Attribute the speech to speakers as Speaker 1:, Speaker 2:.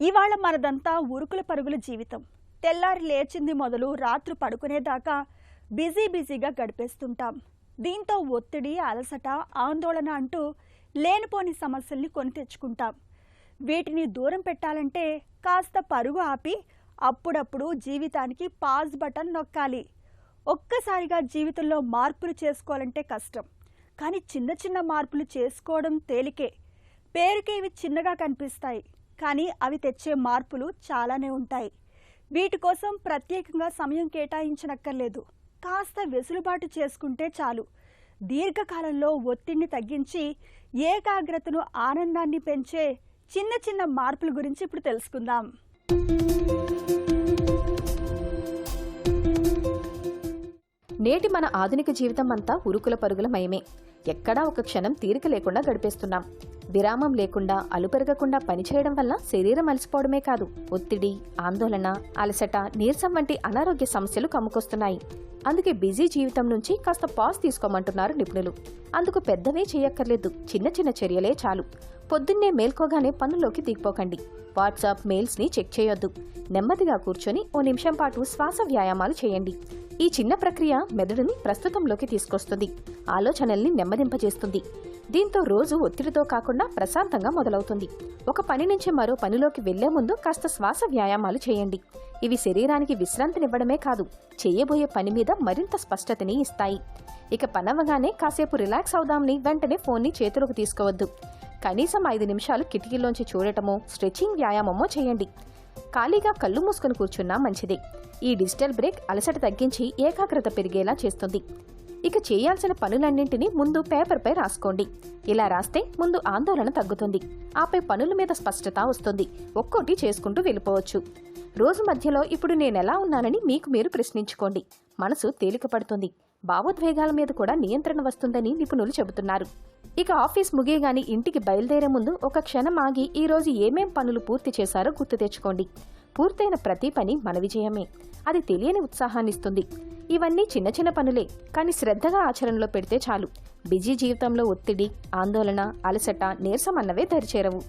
Speaker 1: ఇవాళ మనదంతా ఉరుకుల పరుగుల జీవితం. తెల్లారి లేచింది మొదలు రాత్రి పడుకునేదాకా బిజీగా గడిపేస్తుంటాం. దీంతో ఒత్తిడి, అలసట, ఆందోళన అంటూ లేనిపోని సమస్యల్ని కొని తెచ్చుకుంటాం. వీటిని దూరం పెట్టాలంటే కాస్త పరుగు ఆపి అప్పుడప్పుడు జీవితానికి పాజ్ బటన్ నొక్కాలి. ఒక్కసారిగా జీవితంలో మార్పులు చేసుకోవాలంటే కష్టం. కానీ చిన్న చిన్న మార్పులు చేసుకోవడం తేలికే. పేరుకే ఇవి చిన్నగా కనిపిస్తాయి, కానీ అవి తెచ్చే మార్పులు చాలానే ఉంటాయి. వీటి కోసం ప్రత్యేకంగా సమయం కేటాయించనక్కర్లేదు. కాస్త వెసులుబాటు చేసుకుంటే చాలు. దీర్ఘకాలంలో ఒత్తిడిని తగ్గించి ఏకాగ్రతను, ఆనందాన్ని పెంచే చిన్న చిన్న మార్పుల గురించి ఇప్పుడు తెలుసుకుందాం.
Speaker 2: నేటి మన ఆధునిక జీవితం అంతా ఉరుకుల పరుగుల మయమే. ఎక్కడా ఒక క్షణం తీరిక లేకుండా గడిపేస్తున్నాం. విరామం లేకుండా, అలుపెరగకుండా పనిచేయడం వల్ల శరీరం అలసిపోవడమే కాదు, ఒత్తిడి, ఆందోళన, అలసట, నీరసం వంటి అనారోగ్య సమస్యలు కమ్ముకొస్తున్నాయి. అందుకే బిజీ జీవితం నుంచి కాస్త పాజ్ తీసుకోమంటున్నారు నిపుణులు. అందుకు పెద్దవే చేయక్కర్లేదు, చిన్న చిన్న చర్యలే చాలు. పొద్దున్నే మేల్కోగానే పనుల్లోకి దిగిపోకండి. వాట్సాప్, మెయిల్స్ ని చెక్ చేయొద్దు. నెమ్మదిగా కూర్చొని ఓ నిమిషం పాటు శ్వాస వ్యాయామాలు చేయండి. ఈ చిన్న ప్రక్రియ మెదడుని ప్రస్తుతంలోకి తీసుకొస్తుంది, ఆలోచనల్ని నెమ్మదింపజేస్తుంది. దీంతో రోజు ఒత్తిడితో కాకుండా ప్రశాంతంగా మొదలవుతుంది. ఒక పని నుంచి మరో పనిలోకి వెళ్లే ముందు కాస్త శ్వాస వ్యాయామాలు చేయండి. ఇవి శరీరానికి విశ్రాంతినివ్వడమే కాదు, చేయబోయే పని మీద మరింత స్పష్టతని ఇస్తాయి. ఇక పనవగానే కాసేపు రిలాక్స్ అవుదామని వెంటనే ఫోన్ని చేతులకు తీసుకోవద్దు. కనీసం 5 నిమిషాలు కిటికీలోంచి చూడటమో, స్ట్రెచింగ్ వ్యాయామమో చేయండి. ఖాళీగా కళ్ళు మూసుకుని కూర్చున్నా మంచిదే. ఈ డిజిటల్ బ్రేక్ అలసట తగ్గించి ఏకాగ్రత పెరిగేలా చేస్తుంది. ఇక చేయాల్సిన పనులన్నింటినీ ముందు పేపర్పై రాసుకోండి. ఇలా రాస్తే ముందు ఆందోళన తగ్గుతుంది, ఆపై పనుల మీద స్పష్టత వస్తుంది. ఒక్కోటి చేసుకుంటూ వెళ్ళిపోవచ్చు. రోజు మధ్యలో ఇప్పుడు నేనెలా ఉన్నానని మీకు మీరు ప్రశ్నించుకోండి. మనసు తేలిక పడుతుంది, భావోద్వేగాల మీద కూడా నియంత్రణ వస్తుందని నిపుణులు చెబుతున్నారు. ఇక ఆఫీస్ ముగియగాని ఇంటికి బయలుదేరే ముందు ఒక క్షణం ఆగి ఈ రోజు ఏమేం పనులు పూర్తి చేశారో గుర్తు తెచ్చుకోండి. పూర్తయిన ప్రతి పని మన విజయమే. అది తెలియని ఉత్సాహాన్నిస్తుంది. ఇవన్నీ చిన్న చిన్న పనులే, కానీ శ్రద్ధగా ఆచరణలో పెడితే చాలు. బిజీ జీవితంలో ఒత్తిడి, ఆందోళన, అలసట, నీరసం అన్నవే దరిచేరవు.